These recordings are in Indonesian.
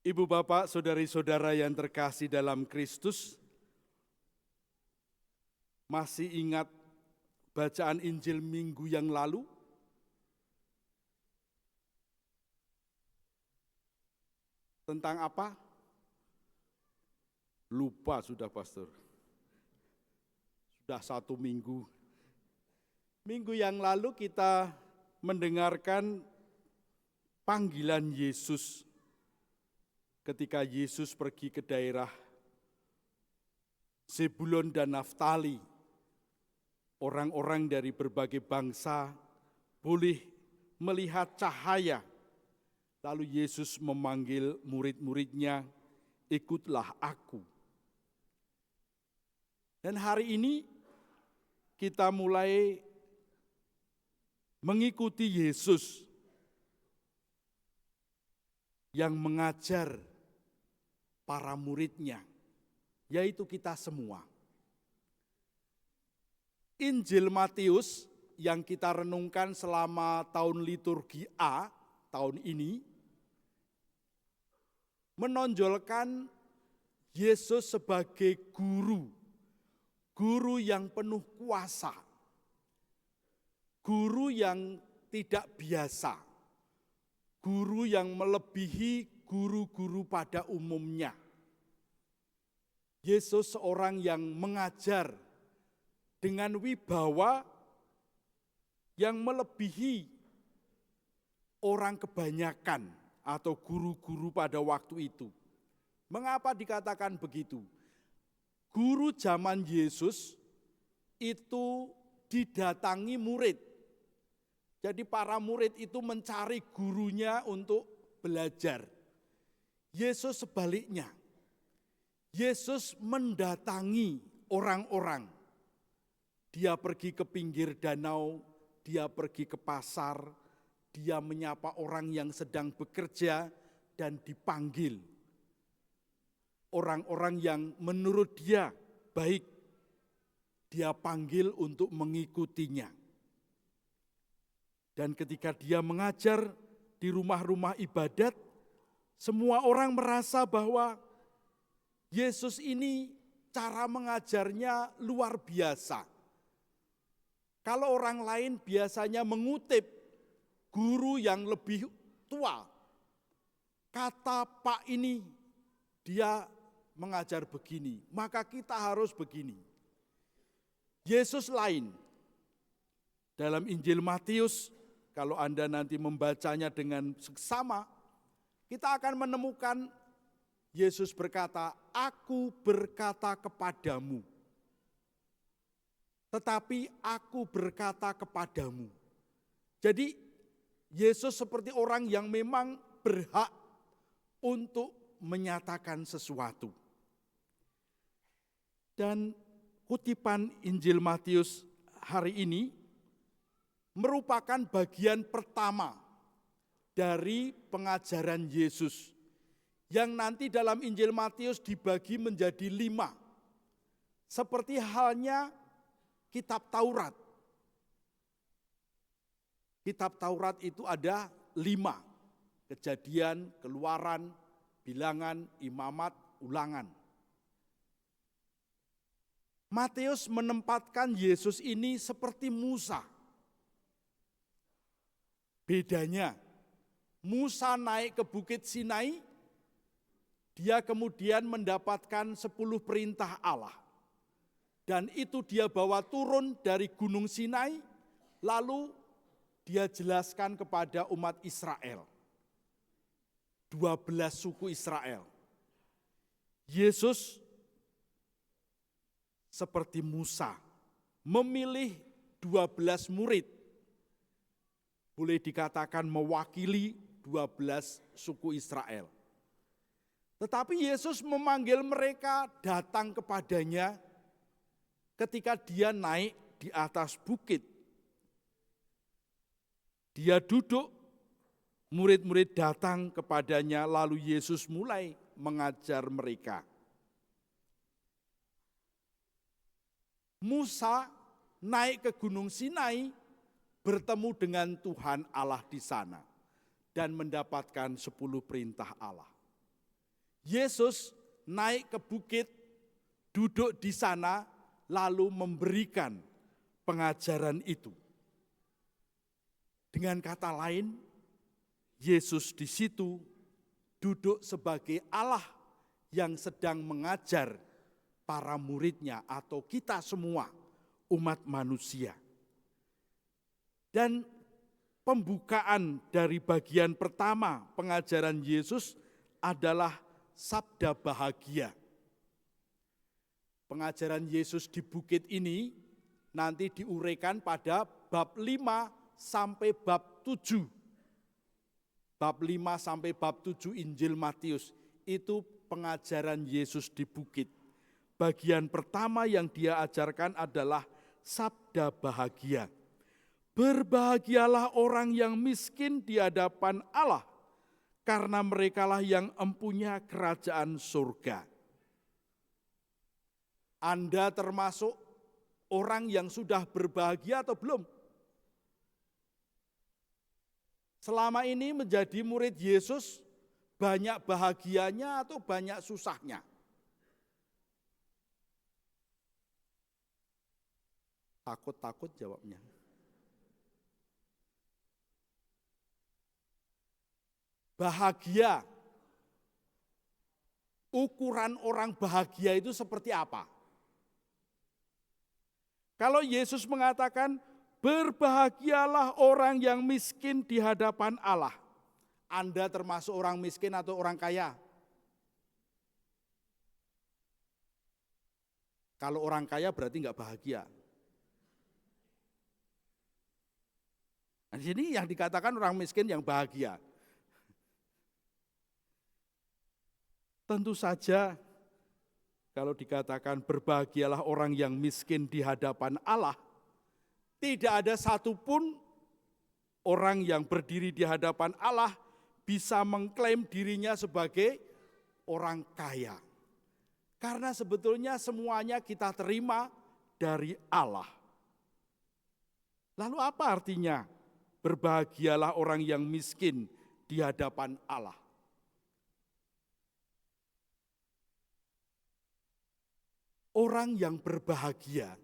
Ibu bapak, saudari-saudara yang terkasih dalam Kristus, masih ingat bacaan Injil minggu yang lalu? Tentang apa? Lupa sudah, Pastor. Sudah 1 minggu. Minggu yang lalu kita mendengarkan panggilan Yesus ketika Yesus pergi ke daerah Zebulon dan Naftali. Orang-orang dari berbagai bangsa boleh melihat cahaya. Lalu Yesus memanggil murid-muridnya, "Ikutlah aku." Dan hari ini kita mulai mengikuti Yesus yang mengajar para muridnya, yaitu kita semua. Injil Matius yang kita renungkan selama tahun liturgi A tahun ini menonjolkan Yesus sebagai guru yang penuh kuasa, guru yang tidak biasa, guru yang melebihi guru-guru pada umumnya. Yesus seorang yang mengajar dengan wibawa yang melebihi orang kebanyakan atau guru-guru pada waktu itu. Mengapa dikatakan begitu? Guru zaman Yesus itu didatangi murid. Jadi para murid itu mencari gurunya untuk belajar. Yesus sebaliknya. Yesus mendatangi orang-orang. Dia pergi ke pinggir danau, dia pergi ke pasar, dia menyapa orang yang sedang bekerja dan dipanggil. Orang-orang yang menurut dia baik, dia panggil untuk mengikutinya. Dan ketika dia mengajar di rumah-rumah ibadat, semua orang merasa bahwa Yesus ini cara mengajarnya luar biasa. Kalau orang lain biasanya mengutip guru yang lebih tua, kata Pak ini dia mengajar begini, maka kita harus begini. Yesus lain. Dalam Injil Matius, kalau Anda nanti membacanya dengan seksama, kita akan menemukan Yesus berkata, "Aku berkata kepadamu, tetapi aku berkata kepadamu." Jadi Yesus seperti orang yang memang berhak untuk menyatakan sesuatu. Dan kutipan Injil Matius hari ini merupakan bagian pertama dari pengajaran Yesus yang nanti dalam Injil Matius dibagi menjadi 5. Seperti halnya kitab Taurat. Kitab Taurat itu ada 5. Kejadian, Keluaran, Bilangan, Imamat, Ulangan. Matius menempatkan Yesus ini seperti Musa. Bedanya, Musa naik ke Bukit Sinai, dia kemudian mendapatkan 10 perintah Allah. Dan itu dia bawa turun dari Gunung Sinai, lalu dia jelaskan kepada umat Israel. 12 suku Israel. Yesus seperti Musa memilih 12 murid. Boleh dikatakan mewakili 12 suku Israel. Tetapi Yesus memanggil mereka datang kepadanya ketika dia naik di atas bukit. Dia duduk, murid-murid datang kepadanya, lalu Yesus mulai mengajar mereka. Musa naik ke Gunung Sinai, bertemu dengan Tuhan Allah di sana, dan mendapatkan 10 perintah Allah. Yesus naik ke bukit, duduk di sana, lalu memberikan pengajaran itu. Dengan kata lain, Yesus di situ duduk sebagai Allah yang sedang mengajar para muridnya atau kita semua umat manusia. Dan pembukaan dari bagian pertama pengajaran Yesus adalah sabda bahagia. Pengajaran Yesus di bukit ini nanti diuraikan pada bab 5 sampai bab 7. Bab 5 sampai bab 7 Injil Matius, itu pengajaran Yesus di bukit. Bagian pertama yang dia ajarkan adalah sabda bahagia. Berbahagialah orang yang miskin di hadapan Allah, karena merekalah yang empunya kerajaan surga. Anda termasuk orang yang sudah berbahagia atau belum? Selama ini menjadi murid Yesus, banyak bahagianya atau banyak susahnya? Takut-takut jawabnya. Bahagia, ukuran orang bahagia itu seperti apa? Kalau Yesus mengatakan, berbahagialah orang yang miskin di hadapan Allah. Anda termasuk orang miskin atau orang kaya? Kalau orang kaya berarti enggak bahagia. Nah, di sini yang dikatakan orang miskin yang bahagia. Tentu saja kalau dikatakan berbahagialah orang yang miskin di hadapan Allah, tidak ada satupun orang yang berdiri di hadapan Allah bisa mengklaim dirinya sebagai orang kaya. Karena sebetulnya semuanya kita terima dari Allah. Lalu apa artinya berbahagialah orang yang miskin di hadapan Allah? Orang yang berbahagia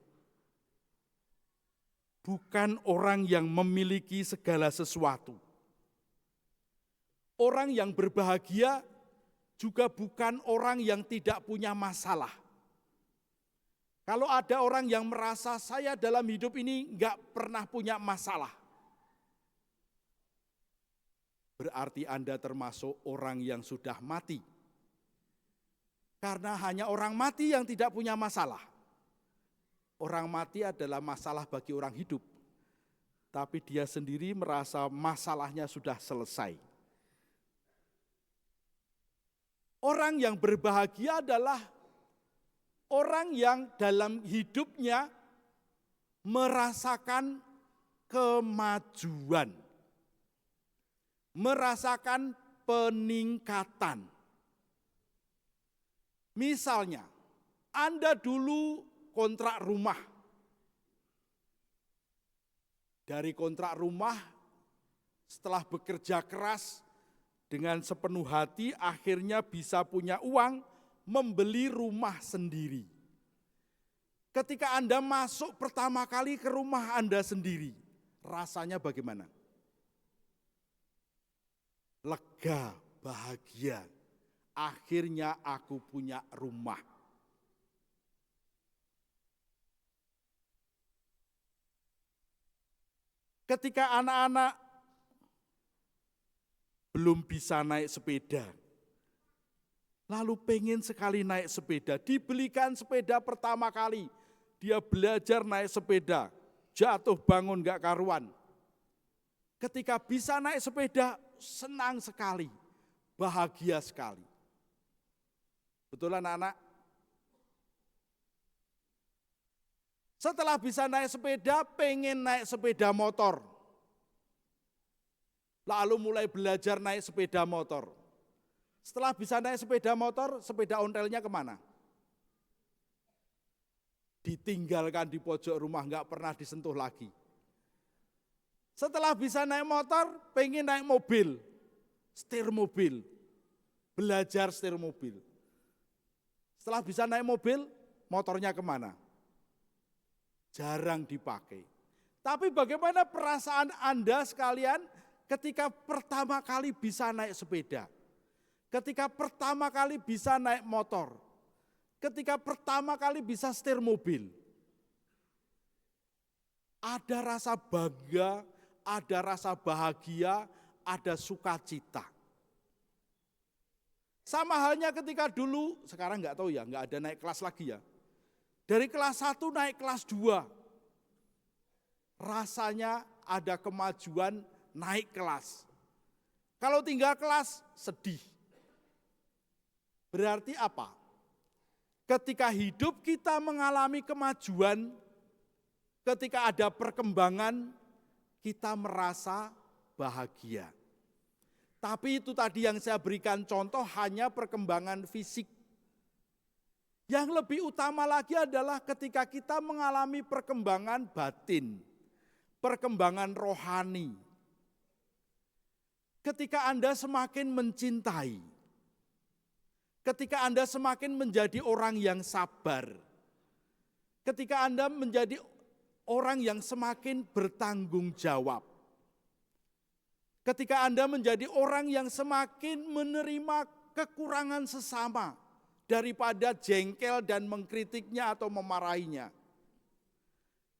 bukan orang yang memiliki segala sesuatu. Orang yang berbahagia juga bukan orang yang tidak punya masalah. Kalau ada orang yang merasa saya dalam hidup ini enggak pernah punya masalah, berarti Anda termasuk orang yang sudah mati. Karena hanya orang mati yang tidak punya masalah. Orang mati adalah masalah bagi orang hidup, tapi dia sendiri merasa masalahnya sudah selesai. Orang yang berbahagia adalah orang yang dalam hidupnya merasakan kemajuan, merasakan peningkatan. Misalnya, Anda dulu kontrak rumah. Dari kontrak rumah, setelah bekerja keras dengan sepenuh hati, akhirnya bisa punya uang membeli rumah sendiri. Ketika Anda masuk pertama kali ke rumah Anda sendiri, rasanya bagaimana? Lega, bahagia. Akhirnya aku punya rumah. Ketika anak-anak belum bisa naik sepeda, lalu pengen sekali naik sepeda, dibelikan sepeda pertama kali, dia belajar naik sepeda, jatuh bangun gak karuan. Ketika bisa naik sepeda, senang sekali, bahagia sekali. Betul anak-anak? Setelah bisa naik sepeda, pengen naik sepeda motor. Lalu mulai belajar naik sepeda motor. Setelah bisa naik sepeda motor, sepeda ontelnya kemana? Ditinggalkan di pojok rumah, nggak pernah disentuh lagi. Setelah bisa naik motor, pengen naik mobil, setir mobil. belajar setir mobil. Setelah bisa naik mobil, motornya kemana? Jarang dipakai. Tapi bagaimana perasaan Anda sekalian ketika pertama kali bisa naik sepeda? Ketika pertama kali bisa naik motor? Ketika pertama kali bisa setir mobil? Ada rasa bangga, ada rasa bahagia, ada sukacita. Sama halnya ketika dulu, sekarang nggak tahu ya, nggak ada naik kelas lagi ya. Dari kelas 1 naik kelas 2. Rasanya ada kemajuan naik kelas. Kalau tinggal kelas, sedih. Berarti apa? Ketika hidup kita mengalami kemajuan, ketika ada perkembangan, kita merasa bahagia. Tapi itu tadi yang saya berikan contoh hanya perkembangan fisik. Yang lebih utama lagi adalah ketika kita mengalami perkembangan batin, perkembangan rohani. Ketika Anda semakin mencintai, ketika Anda semakin menjadi orang yang sabar, ketika Anda menjadi orang yang semakin bertanggung jawab, ketika Anda menjadi orang yang semakin menerima kekurangan sesama daripada jengkel dan mengkritiknya atau memarahinya.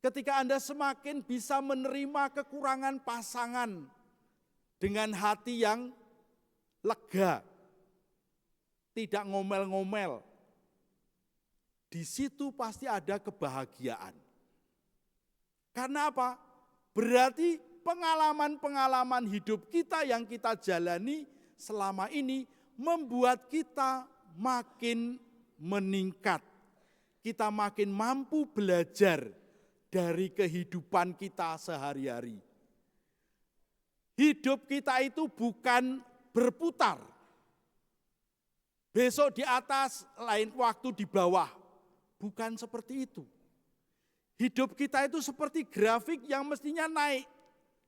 Ketika Anda semakin bisa menerima kekurangan pasangan dengan hati yang lega, tidak ngomel-ngomel, di situ pasti ada kebahagiaan. Karena apa? Berarti pengalaman-pengalaman hidup kita yang kita jalani selama ini membuat kita makin meningkat. Kita makin mampu belajar dari kehidupan kita sehari-hari. Hidup kita itu bukan berputar. Besok di atas, lain waktu di bawah. Bukan seperti itu. Hidup kita itu seperti grafik yang mestinya naik.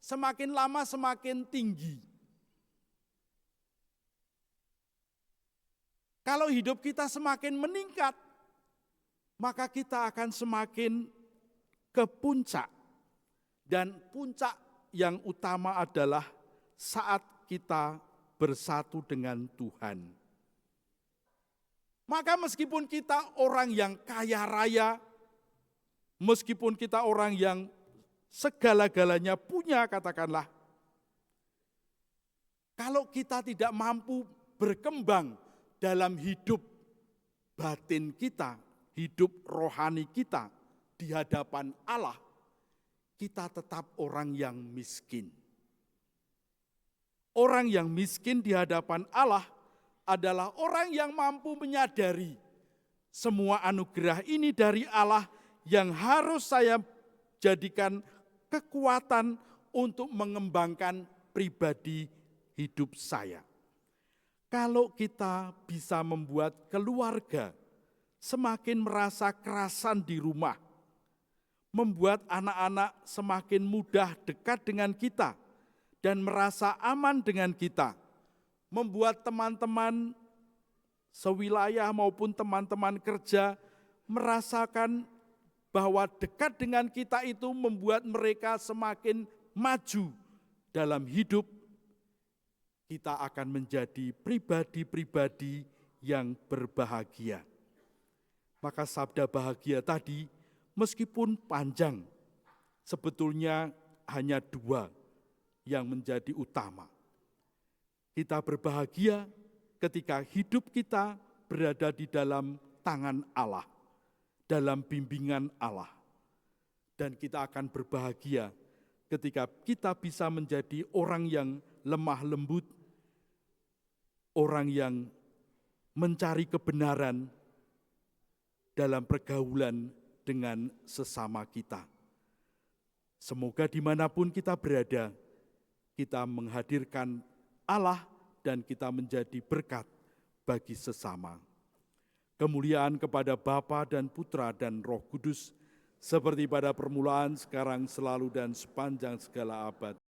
Semakin lama semakin tinggi. Kalau hidup kita semakin meningkat, maka kita akan semakin ke puncak. Dan puncak yang utama adalah saat kita bersatu dengan Tuhan. Maka meskipun kita orang yang kaya raya, meskipun kita orang yang segala-galanya punya, katakanlah. Kalau kita tidak mampu berkembang dalam hidup batin kita, hidup rohani kita di hadapan Allah, kita tetap orang yang miskin. Orang yang miskin di hadapan Allah adalah orang yang mampu menyadari semua anugerah ini dari Allah yang harus saya jadikan kekuatan untuk mengembangkan pribadi hidup saya. Kalau kita bisa membuat keluarga semakin merasa kerasan di rumah, membuat anak-anak semakin mudah dekat dengan kita dan merasa aman dengan kita, membuat teman-teman sewilayah maupun teman-teman kerja merasakan bahwa dekat dengan kita itu membuat mereka semakin maju dalam hidup, kita akan menjadi pribadi-pribadi yang berbahagia. Maka sabda bahagia tadi, meskipun panjang, sebetulnya hanya 2 yang menjadi utama. Kita berbahagia ketika hidup kita berada di dalam tangan Allah, dalam bimbingan Allah. Dan kita akan berbahagia ketika kita bisa menjadi orang yang lemah lembut, orang yang mencari kebenaran dalam pergaulan dengan sesama kita. Semoga dimanapun kita berada, kita menghadirkan Allah dan kita menjadi berkat bagi sesama. Kemuliaan kepada Bapa dan Putra dan Roh Kudus, seperti pada permulaan, sekarang, selalu, dan sepanjang segala abad.